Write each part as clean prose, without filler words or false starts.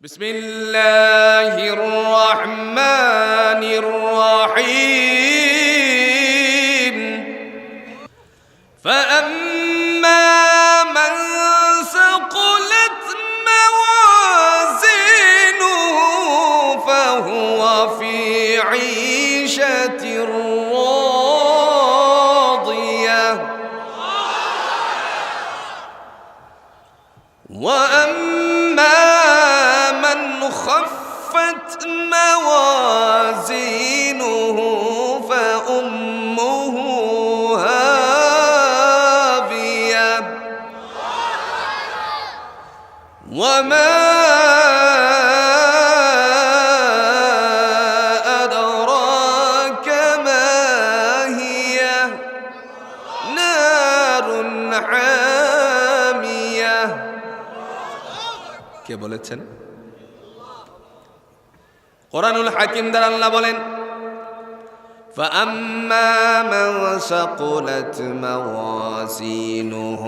বিসমিল্লাহির রহমানির রহিম। فأما من ثقلت موازينه فهو في عيشة راضية وأما من خفت موازينه فأمه هاوية وما أدراك ما هي نار حامية। কে বলেছেন? কোরআনুল হাকিম দ্বারা আল্লাহ বলেন, فأما من ثقلت موازينه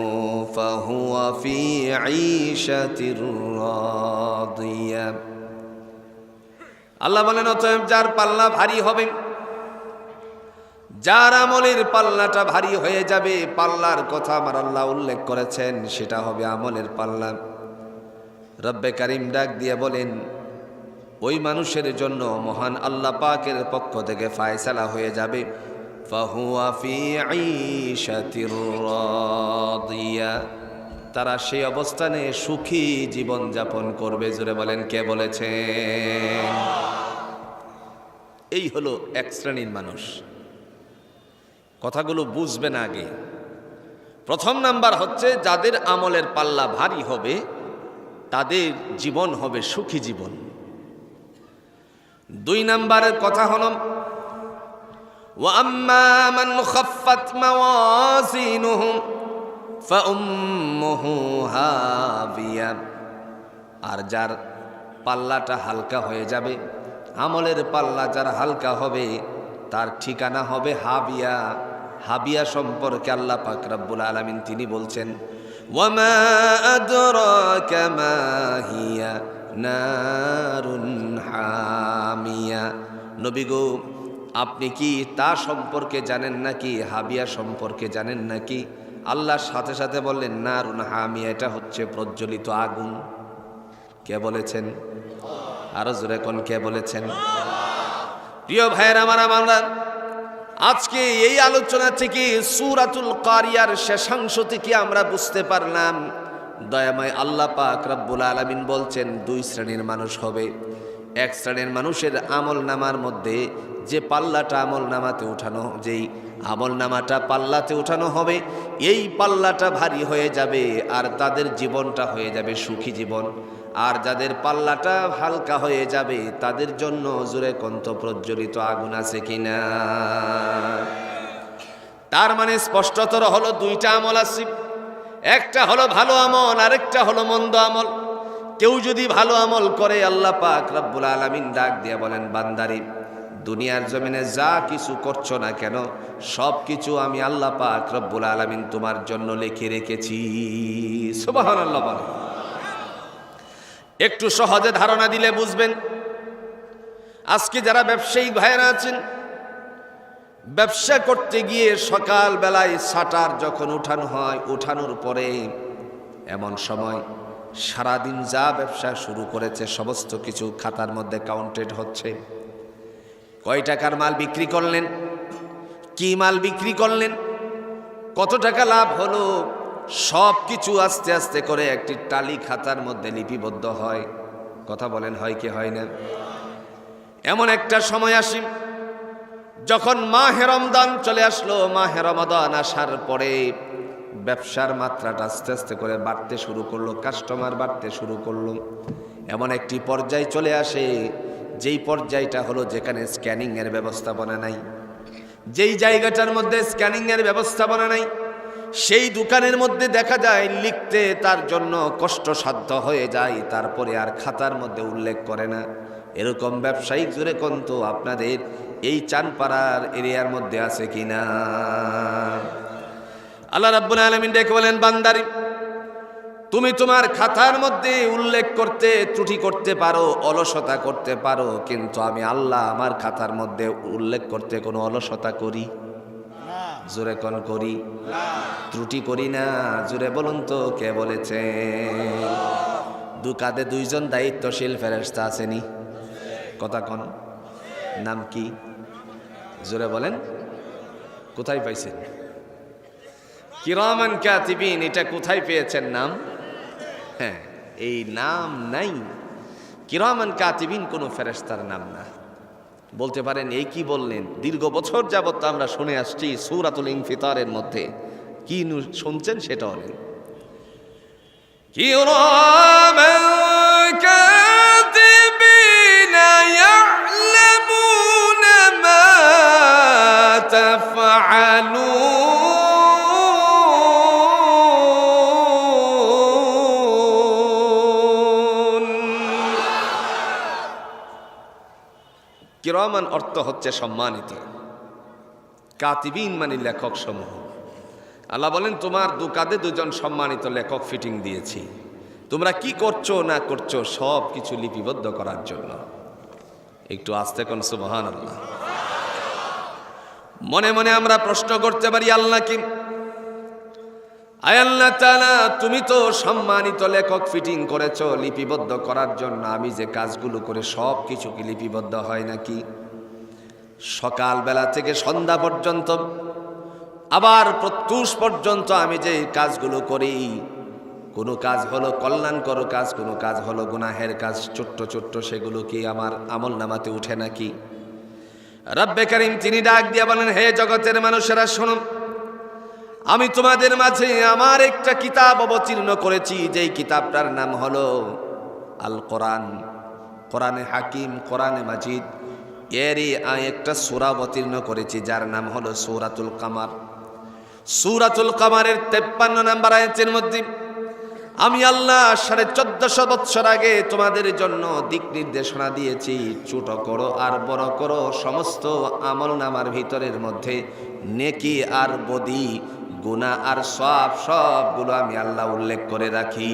فهو في عيشة راضية। আল্লাহ বলেন, অতএব যার পাল্লা ভারী হবে, যার আমলের পাল্লাটা ভারী হয়ে যাবে, পাল্লার কথা আমার আল্লাহ উল্লেখ করেছেন, সেটা হবে আমলের পাল্লা। রব্বে কারিম ডাক দিয়ে বলেন, ওই মানুষের জন্য মহান আল্লাহ পাকের পক্ষ থেকে ফায়সালা হয়ে যাবে, ফাহুয়া ফি আইশাতির রাদিয়া, তারা সেই অবস্থানে সুখী জীবন যাপন করবে। জোরে বলেন, কে বলেছেন? এই হলো এক শ্রেণীর মানুষ। কথাগুলো বুঝবেন আগে। প্রথম নাম্বার হচ্ছে, যাদের আমলের পাল্লা ভারী হবে তাদের জীবন হবে সুখী জীবন। দুই নাম্বারের কথা হল, ওয়াম্মা মান খাফফাত মাওয়াজিনুহু ফাউম্মুহু হাবিয়া, আর যার পাল্লাটা হালকা হয়ে যাবে, আমলের পাল্লা যার হালকা হবে, তার ঠিকানা হবে হাবিয়া। হাবিয়া সম্পর্কে আল্লাহ পাক রব্বুল আলামিন তিনি বলছেন, ওয়ামা আদরাকা মা হিয়া নারুন হামিয়া। নবী গো, আপনি কি তা সম্পর্কে জানেন নাকি? হাবিয়া সম্পর্কে জানেন নাকি? আল্লাহর সাথে সাথে বললেন, নারুন হামিয়া, এটা হচ্ছে প্রজ্বলিত আগুন। কে বলেছেন? আরো জোরে কোন কে বলেছেন? প্রিয় ভাইয়ের আমরা আজকে এই আলোচনা থেকে সূরাতুল কারিয়ার শেষাংশ থেকে আমরা বুঝতে পারলাম, দয়াময় আল্লাহ পাক রব্বুল আলামিন বলছেন দুই শ্রেণীর মানুষ হবে। এক শ্রেণীর মানুষের আমল নামার মধ্যে যে পাল্লাটা আমল নামাতে উঠানো, যেই আমল নামাটা পাল্লাতে উঠানো হবে, এই পাল্লাটা ভারী হয়ে যাবে আর তাদের জীবনটা হয়ে যাবে সুখী জীবন। আর যাদের পাল্লাটা হালকা হয়ে যাবে, তাদের জন্য জোরে কন্ত প্রজ্বলিত আগুন আছে কিনা? তার মানে স্পষ্টতর হলো দুইটা আমল আছে, একটা হলো ভালো আমল, আরেকটা হলো মন্দ আমল। কেউ যদি ভালো আমল করে, আল্লাহ পাক রব্বুল আলামিন ডাক দিয়ে বলেন, বান্দারে, দুনিয়ার জমিনে যা কিছু করছো না কেন, সব কিছু আমি আল্লাহ পাক রব্বুল আলামিন তোমার জন্য লিখে রেখেছি। সুবহানাল্লাহ বলেন। একটু সহজে ধারণা দিলে বুঝবেন। আজকে যারা ব্যবসায়িক ভাইরা আছেন, ব্যবসা করতে গিয়ে সকাল বেলায় শাটার যখন উঠানো হয়, উঠানোর পরে এমন সময় সারাদিন যা ব্যবসা শুরু করেছে সমস্ত কিছু খাতার মধ্যে কাউন্টেড হচ্ছে। কয় টাকার মাল বিক্রি করলেন, কি মাল বিক্রি করলেন, কত টাকা লাভ হলো, সব কিছু আস্তে আস্তে করে একটি টালি খাতার মধ্যে লিপিবদ্ধ হয়। কথা বলেন, হয় কি হয় না? এমন একটা সময় আসি যখন মাহে রমজান চলে আসলো। মাহে রমাদান আসার পরে ব্যবসার মাত্রাটা আস্তে আস্তে করে বাড়তে শুরু করলো, কাস্টমার বাড়তে শুরু করলো। এমন একটি পর্যায়ে চলে আসে, যেই পর্যায়টা হলো যেখানে স্ক্যানিংয়ের ব্যবস্থাপনা নাই। যেই জায়গাটার মধ্যে স্ক্যানিংয়ের ব্যবস্থাপনা নাই, সেই দোকানের মধ্যে দেখা যায় লিখতে তার জন্য কষ্টসাধ্য হয়ে যায়, তারপরে আর খাতার মধ্যে উল্লেখ করে না। এরকম ব্যবসায়িক জোরে কন্ত আপনাদের এই চানপাড়ার এরিয়ার মধ্যে আছে কিনা? আল্লাহ রাব্বুল আলামিন ডেকে বলেন, বান্দারি তুমি তোমার খাতার মধ্যে উল্লেখ করতে ত্রুটি করতে পারো, অলসতা করতে পারো, কিন্তু আমি আল্লাহ আমার খাতার মধ্যে উল্লেখ করতে কোনো অলসতা করি? জোরে কোন করি? ত্রুটি করি না। জোরে বলুন তো কে বলেছে? দু কাঁধে দুইজন দায়িত্বশীল ফেরেশতা আসেনি? কথা কোন? নাম কি? জোরে বলেন। কোথায় পাইছেন? কিরামান কাতিবিন, এটা কোথায় পেয়েছেন নাম? হ্যাঁ, এই নাম নাই। কিরামান কাতিবিন কোনো ফেরেশতার নাম না। বলতে পারেন এই কি বললেন? দীর্ঘ বছর যাবত আমরা শুনে আসছি সূরাতুল ইনফিতারের মধ্যে কি শুনছেন সেটা বলেন। কিরামান কাতিবিন ইয়া'লামুনা মা তাফআলুন। কিরামান অর্থ হচ্ছে সম্মানিত, কাতিবিন মানে লেখক সমূহ। আল্লাহ বলেন তোমার দু কাঁধে দুজন সম্মানিত লেখক ফিটিং দিয়েছি, তোমরা কি করছো না করছো সব কিছু লিপিবদ্ধ করার জন্য। একটু আস্তে কোন সুবহানাল্লাহ। মনে মনে আমরা প্রশ্ন করতে পারি আল্লাহ কি, আয় আল্লাহ তাআলা তুমি তো সম্মানিত লেখক ফিটিং করেছো লিপিবদ্ধ করার জন্য, আমি যে কাজগুলো করে সব কিছু কি লিপিবদ্ধ হয় নাকি? সকালবেলা থেকে সন্ধ্যা পর্যন্ত আবার প্রত্যুষ পর্যন্ত আমি যে কাজগুলো করি, কোনো কাজ হলো কল্যাণকর কাজ, কোনো কাজ হলো গুনাহের কাজ, ছোট্ট ছোট্ট সেগুলো কি আমার আমল নামাতে উঠে নাকি? রব্বে কারীম তিনি ডাক দিয়া বলেন, হে জগতের মানুষেরা শোনো, আমি তোমাদের মাঝে আমার একটা কিতাব অবতীর্ণ করেছি, যেই কিতাবটার নাম হলো আল কোরআন, কোরআনে হাকিম, কোরআনে মাজিদ। এরই একটা সূরা অবতীর্ণ করেছি যার নাম হলো সূরাতুল কামার। সূরাতুল কামারের 53 নম্বর আয়াতের মধ্যে আমি আল্লাহ 1450 বছর আগে তোমাদের জন্য দিক নির্দেশনা দিয়েছি, ছোট করো আর বড় করো, সমস্ত আমল নামার ভিতরের মধ্যে নেকি আর বদি, গুনাহ আর সওয়াব সবগুলো আমি আল্লাহ উল্লেখ করে রাখি।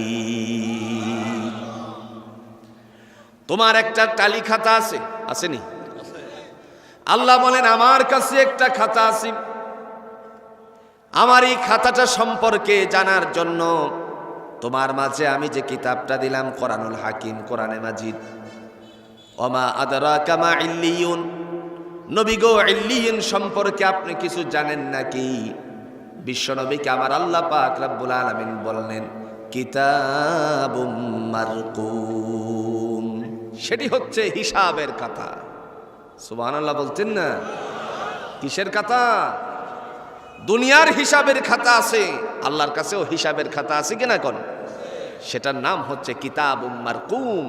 তোমার একটা টালি খাতা আছে, আসেনি? আল্লাহ বলেন আমার কাছে একটা খাতা আছে, আমার এই খাতাটা সম্পর্কে জানার জন্য তোমার মাঝে আমি যে কিতাবটা দিলাম কোরআনুল হাকিম, কোরআনে মাজিদ। ওমা আদরাকা মা ইল্লিয়ুন, নবী গো ইল্লিয়িন সম্পর্কে আপনি কিছু জানেন নাকি? বিশ্বনবীকে আমার আল্লাহ পাক রব্বুল আলামিন বললেন কিতাবুম মারকুম, সেটি হচ্ছে হিসাবের খাতা। সুবহানাল্লাহ বলতেন না? কিসের খাতা? দুনিয়ার হিসাবের খাতা আছে, আল্লাহর কাছেও হিসাবের খাতা আছে কিনা কোন? সেটার নাম হচ্ছে কিতাবুম মারকুম।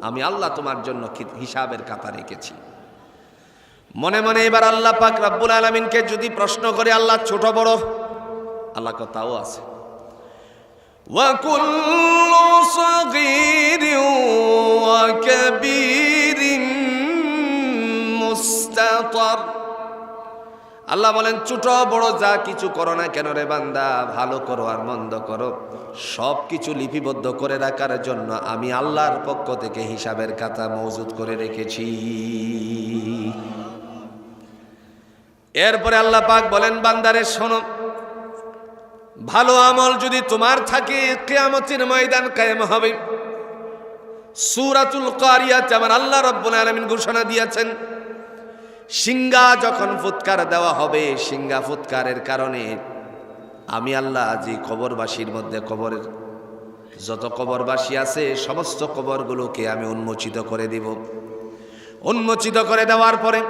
আমি আল্লাহ তোমার জন্য হিসাবের খাতা রেখেছি। মনে মনে এবার আল্লাহ পাক রব্বুল আলামিনকে যদি প্রশ্ন করে আল্লাহ ছোট বড়, আল্লাহ কথাও আছে ওয়া কুল্লু সাগীরিন ওয়া কাবীরিন মুস্তাতর। আল্লাহ বলেন ছোট বড় যা কিছু করো না কেন রে বান্দা, ভালো করো আর মন্দ করো, সব কিছু লিপিবদ্ধ করে রাখার জন্য আমি আল্লাহর পক্ষ থেকে হিসাবের খাতা মজুদ করে রেখেছি। এরপরে আল্লাহ পাক বলেন বান্দারে শোনো, ভালো আমল যদি তোমার থাকে কিয়ামতের ময়দান কায়েম হবে। সূরাতুল কারিয়াতে আমার আল্লাহ রাব্বুল আলামিন ঘোষণা দিয়েছেন, সিংহা যখন ফুৎকার দেওয়া হবে, সিংহা ফুৎকারের কারণে আমি আল্লাহ যে কবরবাসীর মধ্যে, কবরের যত কবরবাসী আছে সমস্ত কবরগুলোকে আমি উন্মোচিত করে দিব। উন্মোচিত করে দেওয়ার পরে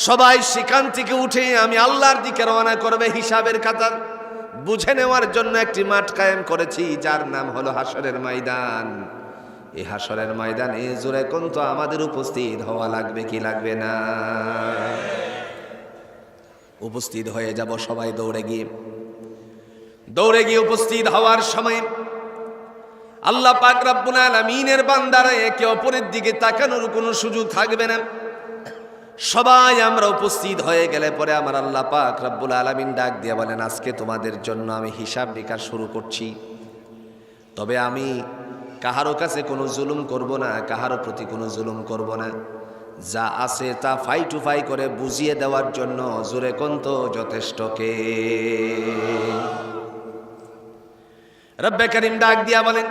সবাই সেখান থেকে উঠে আমি আল্লাহর দিকে রওনা করবে হিসাবের খাতা বুঝে নেওয়ার জন্য। একটি মাঠ কায়েম করেছি যার নাম হলো হাসরের ময়দান। এই হাসরের ময়দানে জোরে কোন তো আমাদের উপস্থিত হওয়া লাগবে কি লাগবে না? উপস্থিত হয়ে যাব সবাই দৌড়ে গিয়ে উপস্থিত হওয়ার সময় আল্লাহ পাক রব্বুল আলামিনের বান্দারা একে অপরের দিকে তাকানোর কোনো সুযোগ থাকবে না। সবাই আমরা উপস্থিত হয়ে গেলে পরে আমার আল্লাহ পাক রব্বুল আলামিন ডাক দিয়ে বলেন আজকে তোমাদের জন্য আমি হিসাব নিকাশ শুরু করছি। তবে আমি কাহারো কাছে কোনো জুলুম করব না, কাহারো প্রতি কোনো জুলুম করব না। যা আছে তা ফাই টু ফাই করে বুঝিয়ে দেওয়ার জন্য জোরে কোন তো যথেষ্ট কে? রব্বে করিম ডাক দিয়া বলেন,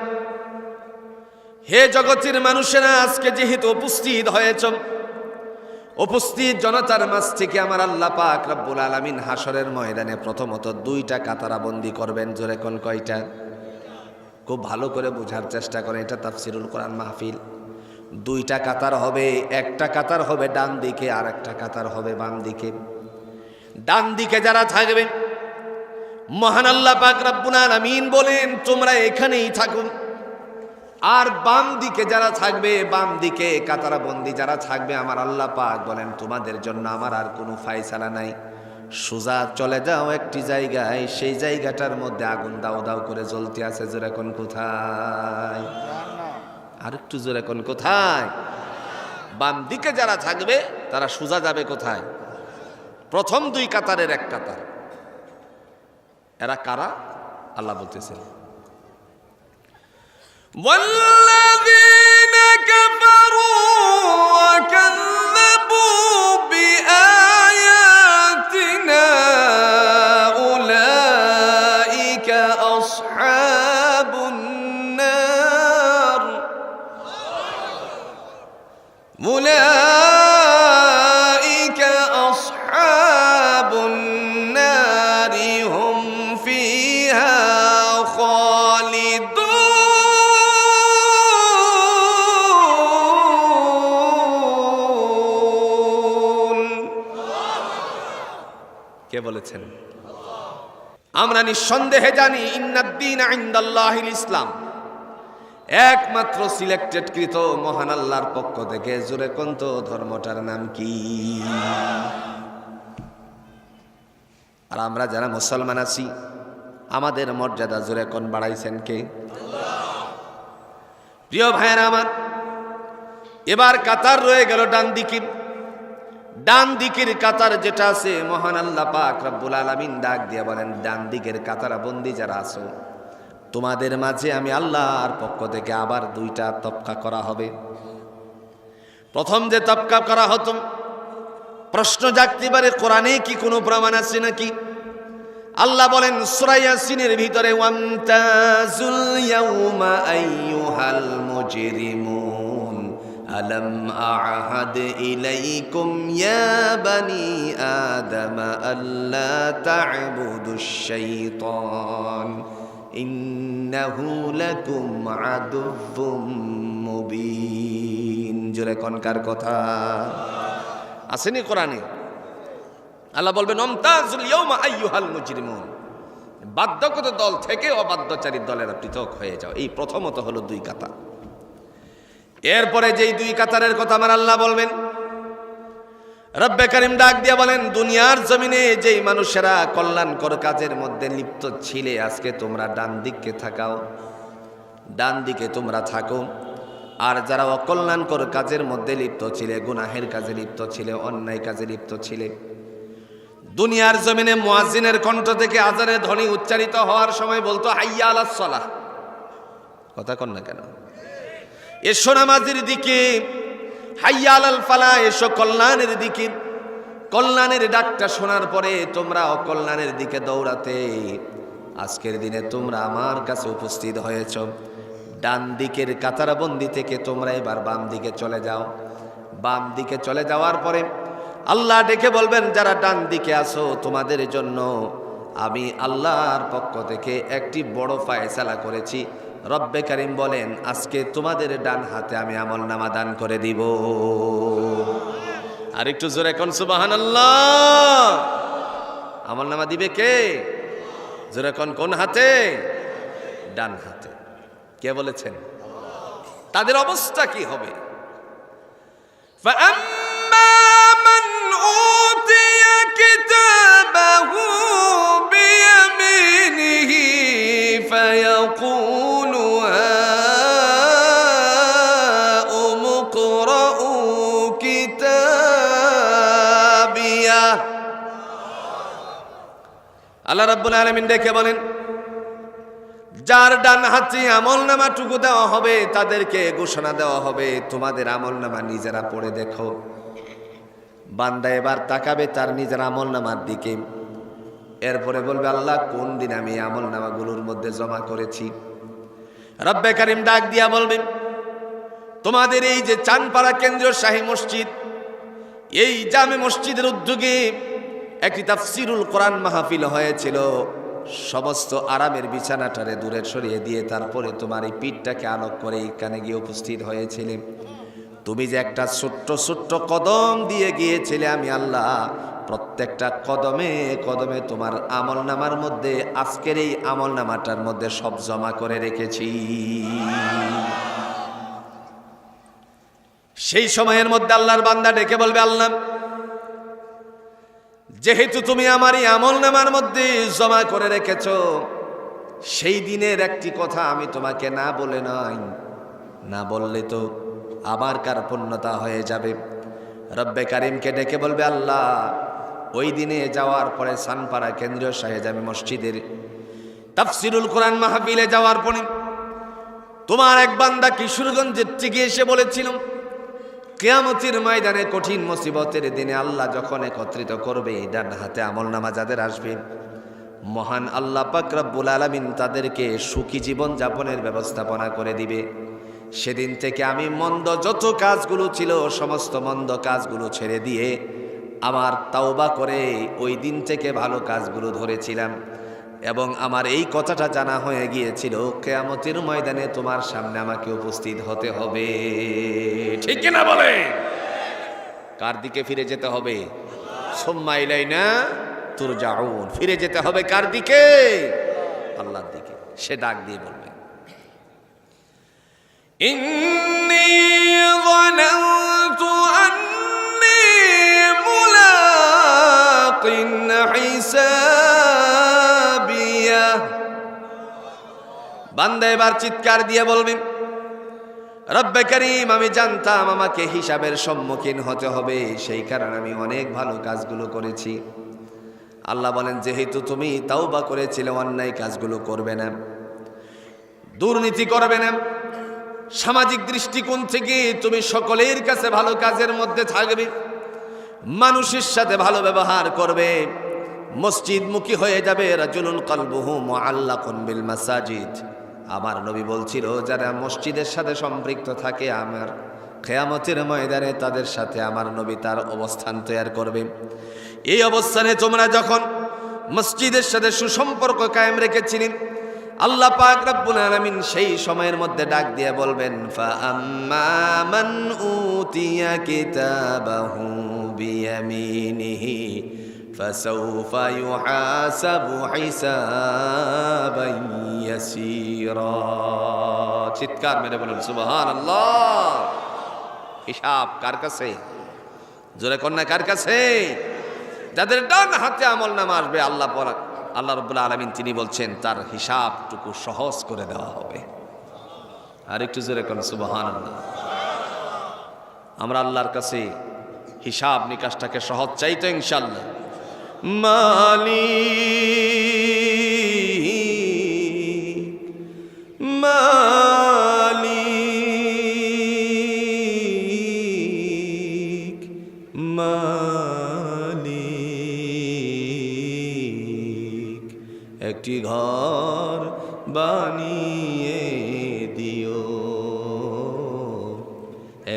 হে জগতের মানুষেরা, আজকে যেহেতু উপস্থিত হয়েছ, উপস্থিত জনতার মাঝ থেকে আমার আল্লাহ পাক রব্বুল আলামিন হাসরের ময়দানে প্রথমত দুইটা কাতারা বন্দি করবেন। জোরে কোন কয়টা? খুব ভালো করে বোঝার চেষ্টা করেন, এটা তাফসিরুল কোরআন মাহফিল। দুইটা কাতার হবে, একটা কাতার হবে ডান দিকে আর একটা কাতার হবে বাম দিকে। ডান দিকে যারা থাকবে, মহান আল্লাহ পাক রব্বুল আলামিন বলেন তোমরা এখানেই থাকো। আর বাম দিকে যারা থাকবে, বাম দিকে কাতারা বন্দি যারা থাকবে, আমার আল্লাহ পাক বলেন তোমাদের জন্য আমার আর কোনো ফায়সালা নাই। সোজা চলে যাও একটি জায়গায়, সেই জায়গাটার মধ্যে আগুন দাও দাও করে জ্বলতে আছে। জোরে কোন কোথায়? আর একটু জোরে কোন কোথায়? বাম দিকে যারা থাকবে তারা সোজা যাবে কোথায়? প্রথম দুই কাতারের এক কাতার। এরা কারা? আল্লাহ বলতেছেন, والذين كفروا وكذبوا بآياتنا أولئك أصحاب النار أولئك أصحاب النار هم فيها خالدون। কে বলেছেন? আমরা নিঃসন্দেহে জানি ইন্নাদ্দীন ইনদাল্লাহিল ইসলাম, একমাত্র সিলেক্টেড কৃত মহান আল্লাহর পক্ষ থেকে। জোরে কোন তো ধর্মটার নাম কি? আর আমরা যারা মুসলমান আছি, আমাদের মর্যাদা জোরে কোন বাড়াইছেন কে? প্রিয় ভাইয়েরা আমার, এবার কাতার রয়ে গেল ডান দিকে। ডান দিকের কাতার যেটা আছে, মহান আল্লাহ পাক রব্বুল আলামিন ডাক দিয়ে বলেন, ডান দিকের কাতারা বন্দি যারা আছো, তোমাদের মাঝে আমি আল্লাহর পক্ষ থেকে আবার দুইটা তবকা করা হবে। প্রথম যে তবকা করা হতো, প্রশ্ন জাগতে পারে কোরআনে কি কোনো প্রমাণ আছে নাকি? আল্লাহ বলেন সূরা ইয়াসিনের ভিতরে, ওয়ামতাজুল ইয়াউমা আইয়ুহাল মুজরিমুন আলম আ'হাদ ইলাইকুম ইয়া বানি আদম আল্লা তা'বুদুশ শাইতান ইন্নাহু লাকুম আদুউম মুবিন। জোরে কোনকার কথা? আসেনি কোরআনে? আল্লাহ বলবেন ওয়ামতাজুল ইয়াউমা আইয়ুহাল মুজরিমুন, বাধ্যগত দল থেকে অবাধ্যচারী দলেরা পৃথক হয়ে যাও। এই প্রথমত হলো দুই কাতার। এরপরে যেই দুই কাতারের কথা আমার আল্লাহ বলবেন, রব্বে করিম ডাক দিয়ে বলেন, দুনিয়ার জমিনে যেই মানুষেরা কল্যাণকর কাজের মধ্যে লিপ্ত ছিলে, আজকে তোমরা ডান দিকে থাকাও, ডান দিকে তোমরা থাকো। আর যারা অকল্যাণকর কাজের মধ্যে লিপ্ত ছিলে, গুনাহের কাজে লিপ্ত ছিলে, অন্যায় কাজে লিপ্ত ছিলে, দুনিয়ার জমিনে মুয়াজ্জিনের কণ্ঠ থেকে আজানের ধ্বনি উচ্চারিত হওয়ার সময় বলতো হাইয়া আলাস সালাহ। কথা কন না কেন? এসো নামাজের দিকে, হাইয়া আলাল ফালাহ, এসো কল্যাণের দিকে। কল্যাণের ডাকটা শোনার পরে তোমরা অকল্যাণের দিকে দৌড়াতে, আজকের দিনে তোমরা আমার কাছে উপস্থিত হয়েছ। ডান দিকের কাতারাবন্দি থেকে তোমরা এবার বাম দিকে চলে যাও। বাম দিকে চলে যাওয়ার পরে আল্লাহ ডেকে বলবেন, যারা ডান দিকে আসো, তোমাদের জন্য আমি আল্লাহর পক্ষ থেকে একটি বড় ফায়সালা করেছি। রব্বে কারিম বলেন, আজকে তোমাদের ডান হাতে আমি আমলনামা দান করে দিব। আর একটু জোরে কোন সুবহানাল্লাহ। আমলনামা দিবে কে? জোরে কোন হাতে? ডান হাতে। কে বলেছেন? তাদের অবস্থা কি হবে? فأما من أوتي كتابه بيمينه فيقول هاؤم اقرءوا كتابيه। আল্লাহ রাব্বুল আলামিন ডেকে বলেন, যার ডান হাতে আমলনামাটুকু দেওয়া হবে তাদেরকে ঘোষণা দেওয়া হবে, তোমাদের আমলনামা নিজেরা পড়ে দেখো। বান্দা এবার তাকাবে তার নিজের আমলনামার দিকে, এরপরে বলবে আল্লাহ কোন দিন আমি আমলনামাগুলোর মধ্যে জমা করেছি। রব্বে কারিম ডাক দিয়া বলবেন, তোমাদের এই যে চানপাড়া কেন্দ্রীয় শাহী মসজিদ, এই জামে মসজিদের উদ্যোগে একটি তাফসিরুল কোরআন মাহফিল হয়েছিল। সমস্ত আরামের বিছানাটারে দূরে সরিয়ে দিয়ে তারপরে তোমার এই পিঠটাকে আলোক করে এখানে গিয়ে উপস্থিত হয়েছিলে। তুমি যে একটা ছোট্ট ছোট্ট কদম দিয়ে গিয়েছিলে, আমি আল্লাহ প্রত্যেকটা কদমে কদমে তোমার আমলনামার মধ্যে আজকের এই আমলনামাটার মধ্যে সব জমা করে রেখেছি। সেই সময়ের মধ্যে আল্লাহর বান্দা ডেকে বলবে, আল্লাহ যেহেতু তুমি আমার এই আমলনামার মধ্যে জমা করে রেখেছ, সেই দিনের একটি কথা আমি তোমাকে না বলে নাই, না বললে তো আমার কার্পণ্যতা হয়ে যাবে। রব্বে কারিমকে ডেকে বলবে, আল্লাহ ওই দিনে যাওয়ার পরে সানপাড়া কেন্দ্রীয় শাহী জামে মসজিদের তাফসিরুল কোরআন মাহফিলে যাওয়ার পরে তোমার এক বান্দা কিশোরগঞ্জের থেকে এসে বলেছিল, কিয়ামতের ময়দানে কঠিন মুসিবতের দিনে আল্লাহ যখন একত্রিত করবে, ডান হাতে আমলনামা যাদের আসবে, মহান আল্লাহ পাক রব্বুল আলামিন তাদেরকে সুখী জীবন যাপনের ব্যবস্থাপনা করে দিবে। সেদিন থেকে আমি মন্দ যত কাজগুলো ছিল সমস্ত মন্দ কাজগুলো ছেড়ে দিয়ে আমার তাওবা করে ওই দিন থেকে ভালো কাজগুলো ধরেছিলাম, এবং আমার এই কথাটা জানা হয়ে গিয়েছিল কিয়ামতের ময়দানে তোমার সামনে আমাকে উপস্থিত হতে হবে। ঠিক কিনা বলে? কার দিকে ফিরে যেতে হবে? সুম্মা ইলাইনা তুরজাউন। ফিরে যেতে হবে কার দিকে? আল্লাহর দিকে। সে ডাক দিয়ে বলবে, ইন্নী যানানতু আন্নী মুলাকিন হিসাবিয়া। বান্দা এবার চিৎকার দিয়ে বলবেন, রব্বে কারীম আমি জানতাম আমাকে হিসাবের সম্মুখীন হতে হবে, সেই কারণে আমি অনেক ভালো কাজগুলো করেছি। আল্লাহ বলেন, যেহেতু তুমি তাওবা করেছিলে, অন্যায় কাজগুলো করবে না, দুর্নীতি করবে না, সামাজিক দৃষ্টিকোণ থেকে তুমি সকলের কাছে ভালো কাজের মধ্যে থাকবে, মানুষের সাথে ভালো ব্যবহার করবে, মসজিদমুখী হয়ে যাবে। রাজুলুন কলবুহু মুআল্লাকুন বিল মাসাজিদ। আমার নবী বলছিল, যারা মসজিদের সাথে সম্পৃক্ত থাকে, আমার কিয়ামতের ময়দানে তাদের সাথে আমার নবী তার অবস্থান তৈরি করবে। এই অবস্থানে তোমরা যখন মসজিদের সাথে সুসম্পর্ক কায়েম রেখেছিলেন, আল্লাহ পাক রব্বুল আলামিন সেই সময়ের মধ্যে ডাক দিয়ে বলবেন, ফাআম্মা মান উতিয়া কিতাবাহু বিয়ামিনিহি ফাসাউফা ইউহাসাবু হিসাবান ইয়াসীরা। চিৎকার মেরে বলুন সুবহানাল্লাহ। হিসাব কার কাছে? জোরে কন্যা কার কাছে? যাদের ডান হাতে আমলনামা আসবে, আল্লাহ রাব্বুল আলামিন তিনি বলছেন তার হিসাবটুকু সহজ করে দেওয়া হবে। আর একটু জোরে কোন সুবহানাল্লাহ। আমরা আল্লাহর কাছে হিসাব নিকাশটাকে সহজ চাই তো ইনশাআল্লাহ। মালিক একটি ঘর বানিয়ে দিও,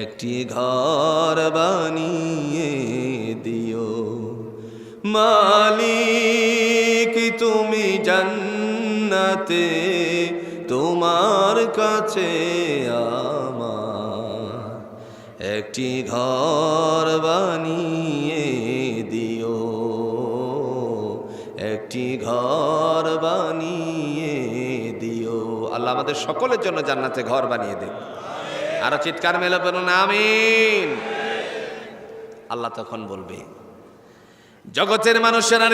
একটি ঘর বানিয়ে দিও। মালিক তুমি জান্নাতে, তোমার কাছে আমার একটি ঘর বানিয়ে দিও, একটি ঘর বানিয়ে দিও। আল্লাহ আমাদের সকলের জন্য জান্নাতে ঘর বানিয়ে দেন। আরো চিৎকার মেলে বলুন আমিন। আল্লাহ তখন বলবে, জগতের মানুষেরা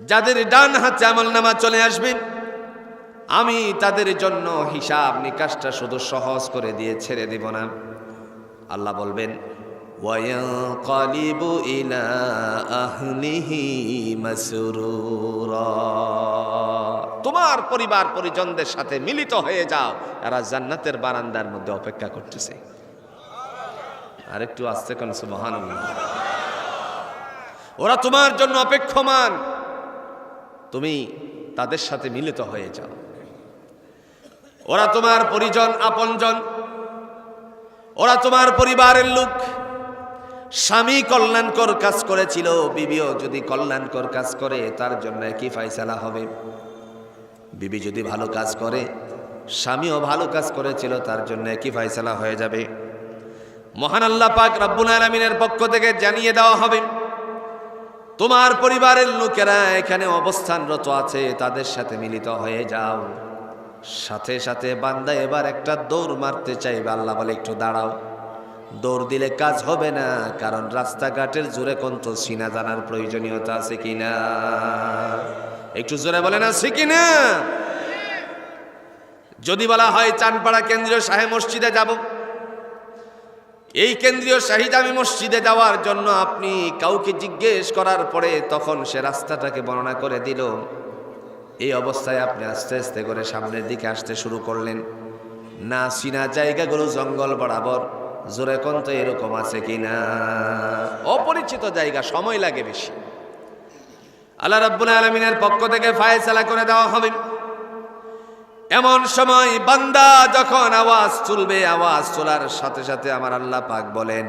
যাদের ডান হাতে আমলনামা চলে আসবে, আমি তাদের জন্য হিসাব নিকাশটা শুধু সহজ করে দিয়ে ছেড়ে দিব না। আল্লাহ বলবেন, ওয়ায়ানকালিবু ইলা আহলিহি মাসরুরা। তোমার পরিবার পরিজনদের সাথে মিলিত হয়ে যাও, এরা জান্নাতের বারান্দার মধ্যে অপেক্ষা করতেছে। আরেকটু আস্তে কোন সুবহানাল্লাহ। ওরা তোমার জন্য অপেক্ষমান, তুমি তাদের সাথে মিলিত হয়ে যাও। ওরা তোমার পরিজন, আপনজন, ওরা তোমার পরিবারের লোক। স্বামী কল্যাণকর কাজ করেছিল, বিবিও যদি কল্যাণকর কাজ করে তার জন্য কি ফায়সালা হবে। বিবি যদি ভালো কাজ করে, স্বামীও ভালো কাজ করেছিল, তার জন্য কি ফায়সালা হয়ে যাবে। মহান আল্লাহ পাক রব্বুল আলামিনের পক্ষ থেকে জানিয়ে দেওয়া হবে, তোমার পরিবারের লোকেরা এখানে অবস্থানরত আছে, তাদের সাথে মিলিত হয়ে যাও। সাথে সাথে বান্দা এবার একটা দৌড় মারতে চাইবে, আল্লাহ বলে একটু দাঁড়াও। দৌড় দিলে কাজ হবে না, কারণ রাস্তাঘাটের জোরে কোন তো সিনা জানার প্রয়োজনীয়তা আছে কিনা, একটু জোরে বলেন আছে কিনা। যদি বলা হয় চানপাড়া কেন্দ্রীয় শাহী মসজিদে যাব, এই কেন্দ্রীয় শাহী জামি মসজিদে যাওয়ার জন্য আপনি কাউকে জিজ্ঞেস করার পরে তখন সে রাস্তাটাকে বর্ণনা করে দিল। এই অবস্থায় আপনি আস্তে আস্তে করে সামনের দিকে আসতে শুরু করলেন, না চিনা জায়গাগুলো জঙ্গল বরাবর, জোরে কোন তো এরকম আছে কিনা, অপরিচিত জায়গা, সময় লাগে বেশি। আল্লাহ রাব্বুল আলামিনের পক্ষ থেকে ফায়সালা করে দেওয়া হবে। এমন সময় বান্দা যখন আওয়াজ তুলবে, আওয়াজ তোলার সাথে সাথে আমার আল্লাহ পাক বলেন,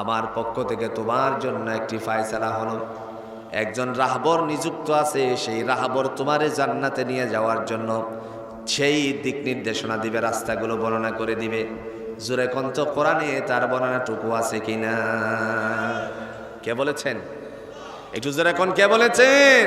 আমার পক্ষ থেকে তোমার জন্য একটি ফায়সালা হলো। একজন রাহবর নিযুক্ত আছে, সেই রাহবর তোমারে জান্নাতে নিয়ে যাওয়ার জন্য সেই দিক নির্দেশনা দিবে, রাস্তাগুলো বর্ণনা করে দিবে। জোরে কন্ত কোরআনে তার বর্ণনাটুকু আছে কিনা? কে বলেছেন? একটু জোরে কোন কে বলেছেন?